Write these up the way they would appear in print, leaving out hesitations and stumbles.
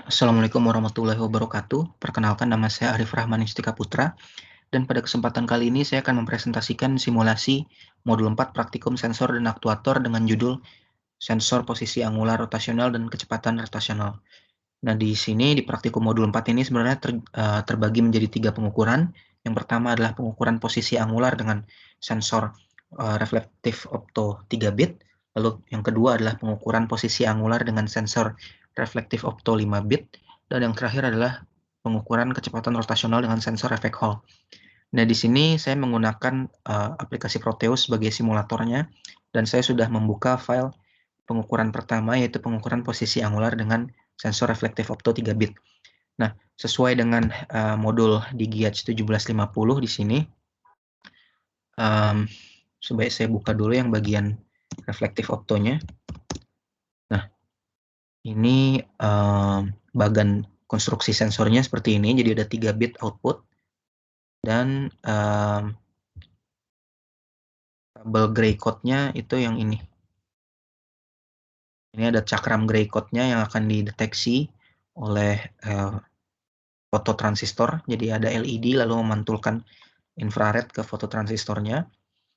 Assalamualaikum warahmatullahi wabarakatuh. Perkenalkan, nama saya Arif Rahman Istika Putra, dan pada kesempatan kali ini saya akan mempresentasikan simulasi modul 4 praktikum sensor dan aktuator dengan judul sensor posisi angular rotasional dan kecepatan rotasional. Nah, di sini di praktikum modul 4 ini sebenarnya terbagi menjadi 3 pengukuran. Yang pertama adalah pengukuran posisi angular dengan sensor reflektif opto 3 bit. Lalu yang kedua adalah pengukuran posisi angular dengan sensor reflektif opto 5 bit. Dan yang terakhir adalah pengukuran kecepatan rotasional dengan sensor efek Hall. Nah, di sini saya menggunakan aplikasi Proteus sebagai simulatornya, dan saya sudah membuka file pengukuran pertama, yaitu pengukuran posisi angular dengan sensor reflektif opto 3 bit. Nah, sesuai dengan modul di GIACH 1750 di sini, sebaik saya buka dulu yang bagian reflektif optonya. Nah, ini bagan konstruksi sensornya seperti ini, jadi ada 3 bit output, dan tabel gray code-nya itu yang ini. Ini ada cakram gray code-nya yang akan dideteksi oleh fototransistor. Jadi ada LED lalu memantulkan infrared ke fototransistornya.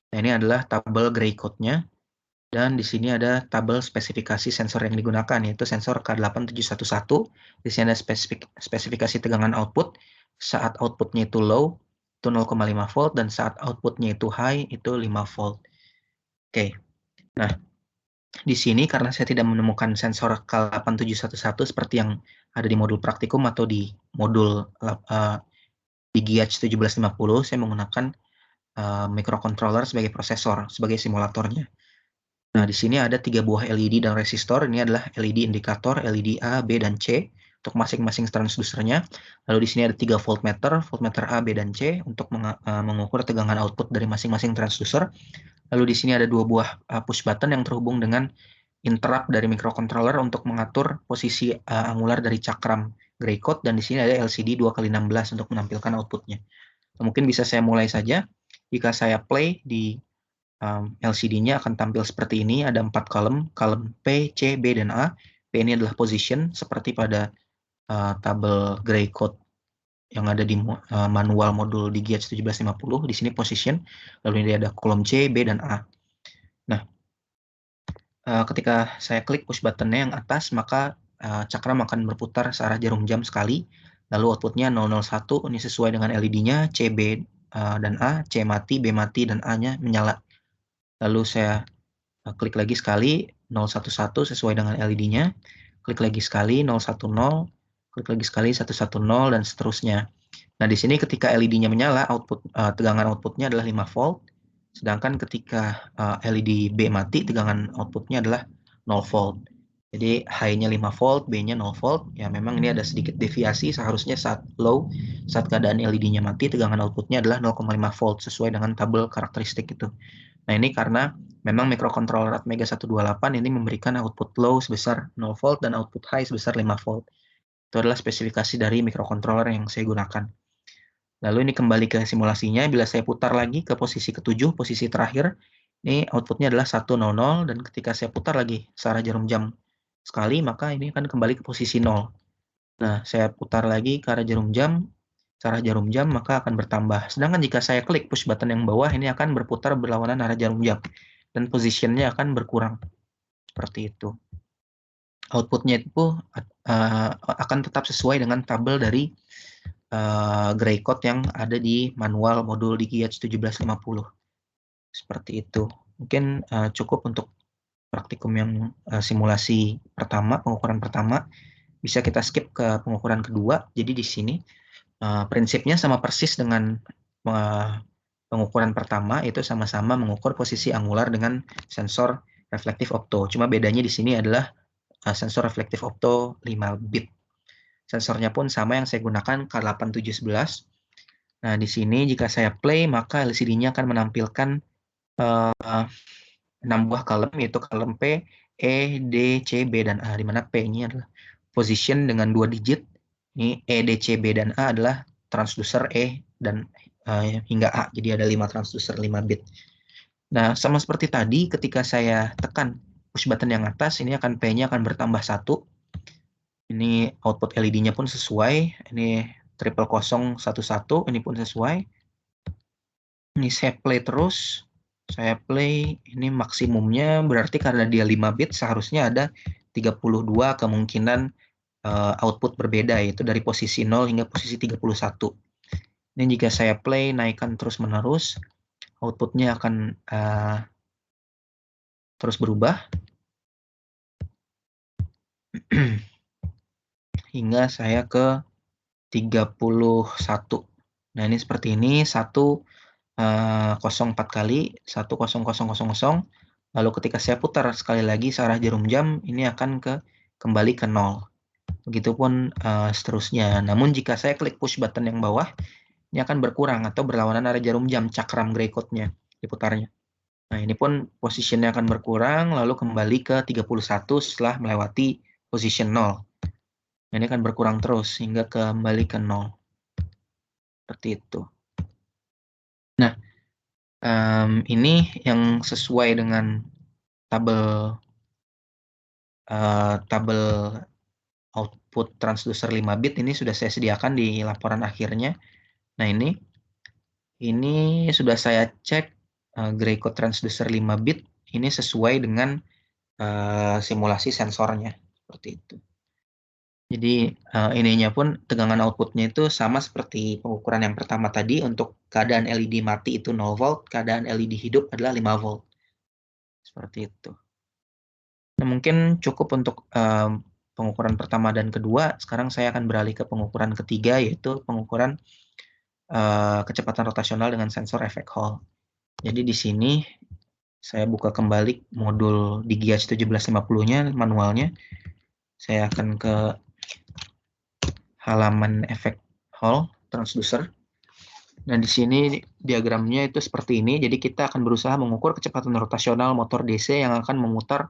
Nah, ini adalah tabel gray code-nya. Dan di sini ada tabel spesifikasi sensor yang digunakan, yaitu sensor K8711. Di sini ada spesifikasi tegangan output. Saat outputnya itu low, itu 0,5 volt, dan saat outputnya itu high, itu 5 volt. Oke. Nah, di sini karena saya tidak menemukan sensor K8711 seperti yang ada di modul praktikum atau di modul di GIACH 1750, saya menggunakan microcontroller sebagai prosesor, sebagai simulatornya. Nah, di sini ada 3 buah LED dan resistor. Ini adalah LED indikator, LED A, B, dan C untuk masing-masing transducernya. Lalu di sini ada 3 voltmeter A, B, dan C untuk mengukur tegangan output dari masing-masing transducer. Lalu di sini ada 2 buah push button yang terhubung dengan interrupt dari microcontroller untuk mengatur posisi angular dari cakram gray code, dan di sini ada LCD 2x16 untuk menampilkan outputnya. Nah, mungkin bisa saya mulai saja. Jika saya play di LCD-nya akan tampil seperti ini, ada 4 kolom P, C, B, dan A. P ini adalah position, seperti pada tabel gray code yang ada di manual modul di GIACH 1750. Di sini position, lalu ini ada kolom C, B, dan A. Nah, ketika saya klik push button-nya yang atas, maka cakram akan berputar searah jarum jam sekali, lalu outputnya 001, ini sesuai dengan LED-nya, C, B, dan A, C mati, B mati, dan A-nya menyala. Lalu saya klik lagi sekali, 011 sesuai dengan LED-nya, klik lagi sekali, 010, klik lagi sekali, 110, dan seterusnya. Nah, di sini ketika LED-nya menyala, tegangan outputnya adalah 5 volt, sedangkan ketika LED B mati, tegangan outputnya adalah 0 volt. Jadi high-nya 5 volt, B-nya 0 volt. Ya, memang ini ada sedikit deviasi, seharusnya saat low, saat keadaan LED-nya mati, tegangan outputnya adalah 0,5 volt, sesuai dengan tabel karakteristik itu. Nah, ini karena memang microcontroller Atmega 128 ini memberikan output low sebesar 0 volt dan output high sebesar 5 volt. Itu adalah spesifikasi dari microcontroller yang saya gunakan. Lalu ini kembali ke simulasinya, bila saya putar lagi ke posisi ke-7, posisi terakhir, ini outputnya adalah 100, dan ketika saya putar lagi searah jarum jam sekali, maka ini akan kembali ke posisi 0. Nah, saya putar lagi ke arah jarum jam, maka akan bertambah. Sedangkan jika saya klik push button yang bawah, ini akan berputar berlawanan arah jarum jam, dan positionnya akan berkurang. Seperti itu. Outputnya itu akan tetap sesuai dengan tabel dari gray code yang ada di manual modul di GIACH 1750. Seperti itu. Mungkin cukup untuk praktikum yang simulasi pertama, pengukuran pertama. Bisa kita skip ke pengukuran kedua. Jadi di sini prinsipnya sama persis dengan pengukuran pertama, itu sama-sama mengukur posisi angular dengan sensor reflektif opto. Cuma bedanya di sini adalah sensor reflektif opto 5 bit. Sensornya pun sama yang saya gunakan K8711. Nah, di sini jika saya play, maka LCD-nya akan menampilkan 6 buah kolom, yaitu kolom P, E, D, C, B, dan A, di mana P ini adalah position dengan 2 digit. Ini E, D, C, B, dan A adalah transducer E dan hingga A. Jadi ada 5 transducer 5 bit. Nah, sama seperti tadi, ketika saya tekan push button yang atas, ini akan P-nya akan bertambah 1. Ini output LED-nya pun sesuai. Ini 0011, ini pun sesuai. Ini saya play terus. Saya play, ini maksimumnya berarti karena dia 5 bit seharusnya ada 32 kemungkinan output berbeda, yaitu dari posisi 0 hingga posisi 31. Ini jika saya play naikkan terus-menerus, outputnya akan terus berubah hingga saya ke 31. Nah, ini seperti ini, 104 kali, 10000, lalu ketika saya putar sekali lagi searah jarum jam, ini akan kembali ke 0. Begitupun seterusnya. Namun jika saya klik push button yang bawah, ini akan berkurang atau berlawanan arah jarum jam cakram gray code-nya diputarnya. Nah, ini pun positionnya akan berkurang, lalu kembali ke 31 setelah melewati position 0. Nah, ini akan berkurang terus hingga kembali ke 0. Seperti itu. Nah, ini yang sesuai dengan tabel output transducer 5 bit ini sudah saya sediakan di laporan akhirnya. Nah, ini sudah saya cek gray code transducer 5 bit ini sesuai dengan simulasi sensornya seperti itu. Jadi ininya pun tegangan outputnya itu sama seperti pengukuran yang pertama tadi. Untuk keadaan LED mati itu 0 volt, keadaan LED hidup adalah 5 volt. Seperti itu. Nah, mungkin cukup untuk pengukuran pertama dan kedua. Sekarang saya akan beralih ke pengukuran ketiga, yaitu pengukuran kecepatan rotasional dengan sensor effect Hall. Jadi di sini saya buka kembali modul di GIACH 1750-nya, manualnya. Saya akan ke halaman effect Hall transducer. Nah, di sini diagramnya itu seperti ini. Jadi kita akan berusaha mengukur kecepatan rotasional motor DC yang akan memutar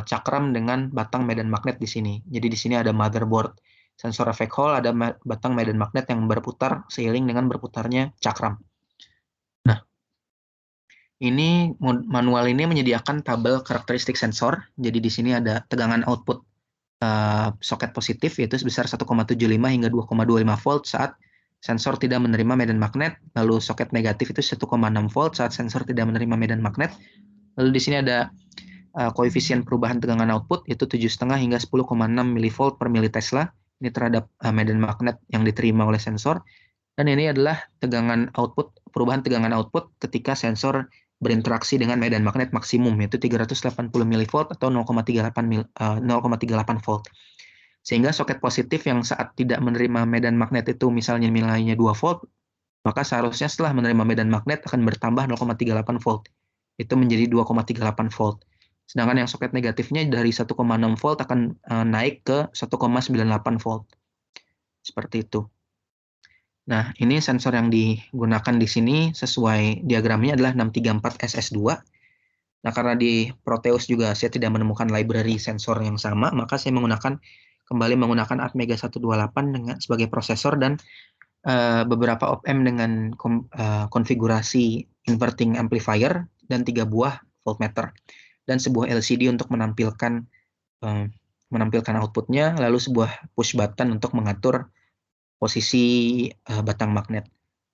cakram dengan batang medan magnet di sini. Jadi di sini ada motherboard sensor effect Hall, ada batang medan magnet yang berputar seiring dengan berputarnya cakram. Nah, ini manual ini menyediakan tabel karakteristik sensor. Jadi di sini ada tegangan output soket positif yaitu sebesar 1,75 hingga 2,25 volt saat sensor tidak menerima medan magnet. Lalu soket negatif itu 1,6 volt saat sensor tidak menerima medan magnet. Lalu di sini ada koefisien perubahan tegangan output yaitu 7,5 hingga 10,6 mV per militesla. Ini terhadap medan magnet yang diterima oleh sensor. Dan ini adalah perubahan tegangan output ketika sensor berinteraksi dengan medan magnet maksimum, yaitu 380 mV atau 0,38 volt. Sehingga soket positif yang saat tidak menerima medan magnet itu misalnya nilainya 2 volt, maka seharusnya setelah menerima medan magnet akan bertambah 0,38 volt. Itu menjadi 2,38 volt. Sedangkan yang soket negatifnya dari 1,6 volt akan naik ke 1,98 volt. Seperti itu. Nah, ini sensor yang digunakan di sini sesuai diagramnya adalah 634SS2. Nah, karena di Proteus juga saya tidak menemukan library sensor yang sama, maka saya kembali menggunakan Atmega 128 sebagai prosesor dan beberapa op-amp dengan konfigurasi inverting amplifier dan 3 buah voltmeter dan sebuah LCD untuk menampilkan outputnya, lalu sebuah push button untuk mengatur posisi batang magnet.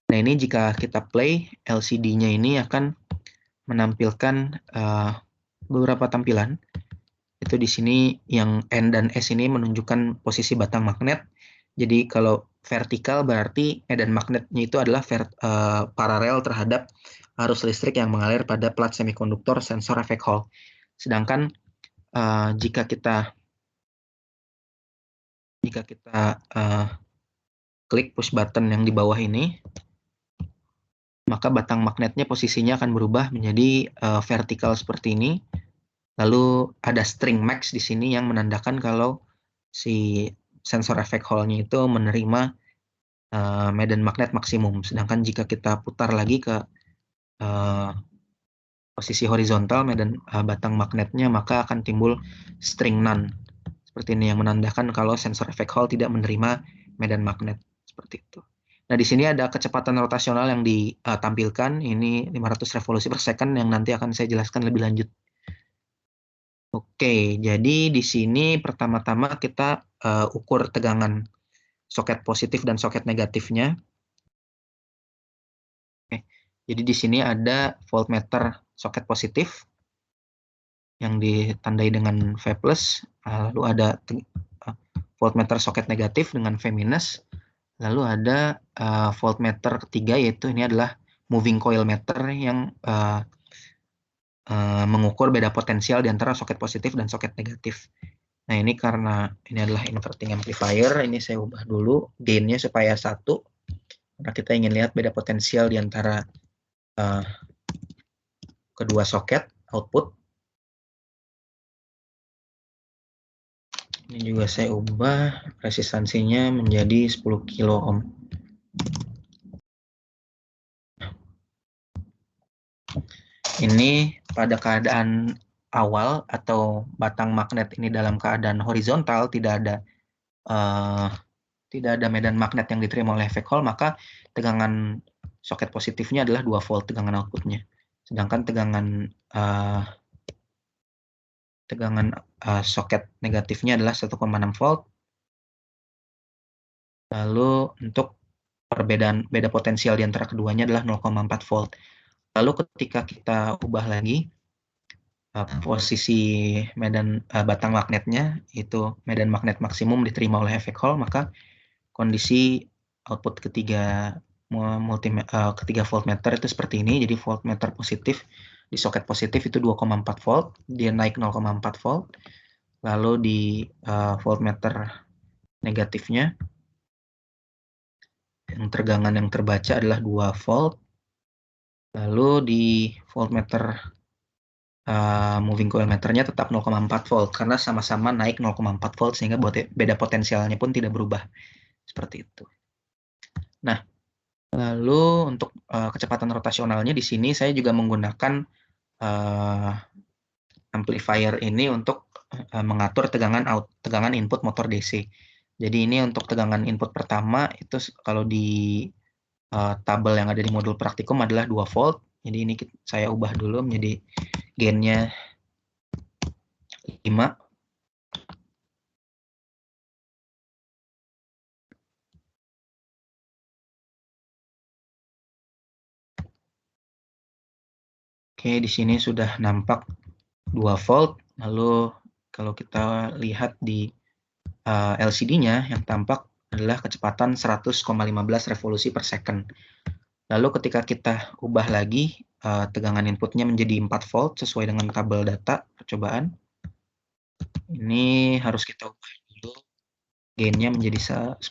Nah, ini jika kita play, LCD-nya ini akan menampilkan beberapa tampilan. Itu di sini yang N dan S ini menunjukkan posisi batang magnet. Jadi kalau vertikal berarti medan magnetnya itu adalah paralel terhadap arus listrik yang mengalir pada plat semikonduktor sensor effect Hall. Sedangkan jika kita klik push button yang di bawah ini, maka batang magnetnya posisinya akan berubah menjadi vertikal seperti ini. Lalu ada string max di sini yang menandakan kalau si sensor effect Hall-nya itu menerima medan magnet maksimum. Sedangkan jika kita putar lagi ke posisi horizontal medan batang magnetnya, maka akan timbul string none. Seperti ini yang menandakan kalau sensor effect Hall tidak menerima medan magnet. Seperti itu. Nah, di sini ada kecepatan rotasional yang ditampilkan. Ini 500 revolusi per second yang nanti akan saya jelaskan lebih lanjut. Oke, jadi di sini pertama-tama kita ukur tegangan soket positif dan soket negatifnya. Oke, jadi di sini ada voltmeter soket positif yang ditandai dengan V+, lalu ada voltmeter soket negatif dengan V-, lalu ada voltmeter ketiga, yaitu ini adalah moving coil meter yang mengukur beda potensial di antara soket positif dan soket negatif. Nah, ini karena ini adalah inverting amplifier, ini saya ubah dulu gain-nya supaya 1, karena kita ingin lihat beda potensial di antara kedua soket output. Ini juga saya ubah resistansinya menjadi 10 kilo ohm. Ini pada keadaan awal atau batang magnet ini dalam keadaan horizontal, tidak ada medan magnet yang diterima oleh efek Hall, maka tegangan soket positifnya adalah 2 volt tegangan outputnya. Sedangkan tegangan soket negatifnya adalah 1,6 volt. Lalu untuk perbedaan beda potensial di antara keduanya adalah 0,4 volt. Lalu ketika kita ubah lagi posisi medan batang magnetnya, itu medan magnet maksimum diterima oleh efek Hall, maka kondisi output ketiga voltmeter itu seperti ini. Jadi voltmeter positif di soket positif itu 2,4 volt, dia naik 0,4 volt. Lalu di voltmeter negatifnya, yang tegangan yang terbaca adalah 2 volt. Lalu di voltmeter moving coil meternya tetap 0,4 volt, karena sama-sama naik 0,4 volt, sehingga beda potensialnya pun tidak berubah. Seperti itu. Nah, lalu untuk kecepatan rotasionalnya di sini saya juga menggunakan amplifier ini untuk mengatur tegangan input motor DC. Jadi ini untuk tegangan input pertama itu kalau di tabel yang ada di modul praktikum adalah 2 volt. Jadi ini saya ubah dulu menjadi gain-nya 5. Oke, di sini sudah nampak 2 volt. Lalu kalau kita lihat di LCD-nya, yang tampak adalah kecepatan 100,15 revolusi per second. Lalu ketika kita ubah lagi tegangan inputnya menjadi 4 volt sesuai dengan tabel data percobaan. Ini harus kita ubah dulu gain-nya menjadi 10,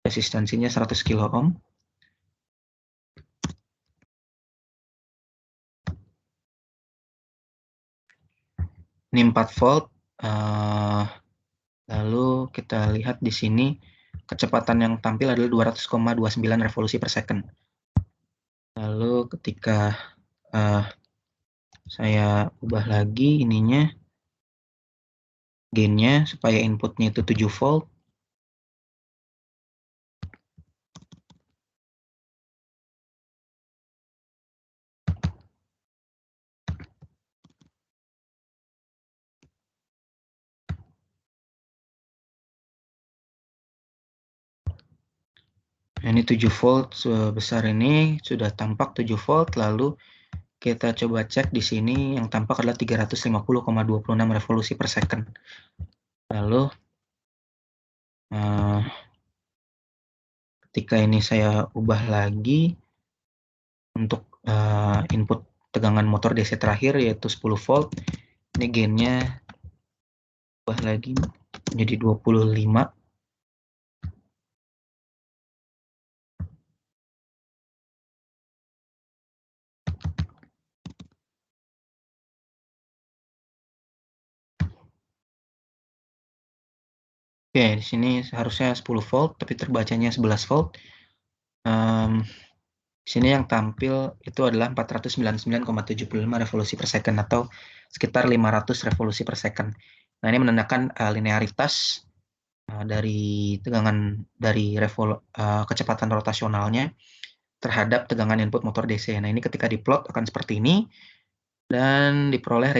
resistansinya 100 kilo ohm. Ini 4 volt. Lalu kita lihat di sini kecepatan yang tampil adalah 200,29 revolusi per second. Lalu ketika saya ubah lagi ininya, gain-nya supaya inputnya itu 7 volt. Ini 7 volt sebesar ini sudah tampak 7 volt. Lalu kita coba cek di sini, yang tampak adalah 350,26 revolusi per second. Lalu ketika ini saya ubah lagi untuk input tegangan motor DC terakhir yaitu 10 volt, ini gain-nya ubah lagi menjadi 25. Oke, di sini seharusnya 10 volt, tapi terbacanya 11 volt. Di sini yang tampil itu adalah 499,75 revolusi per second atau sekitar 500 revolusi per second. Nah, ini menandakan linearitas dari kecepatan rotasionalnya terhadap tegangan input motor DC. Nah, ini ketika diplot akan seperti ini dan diperoleh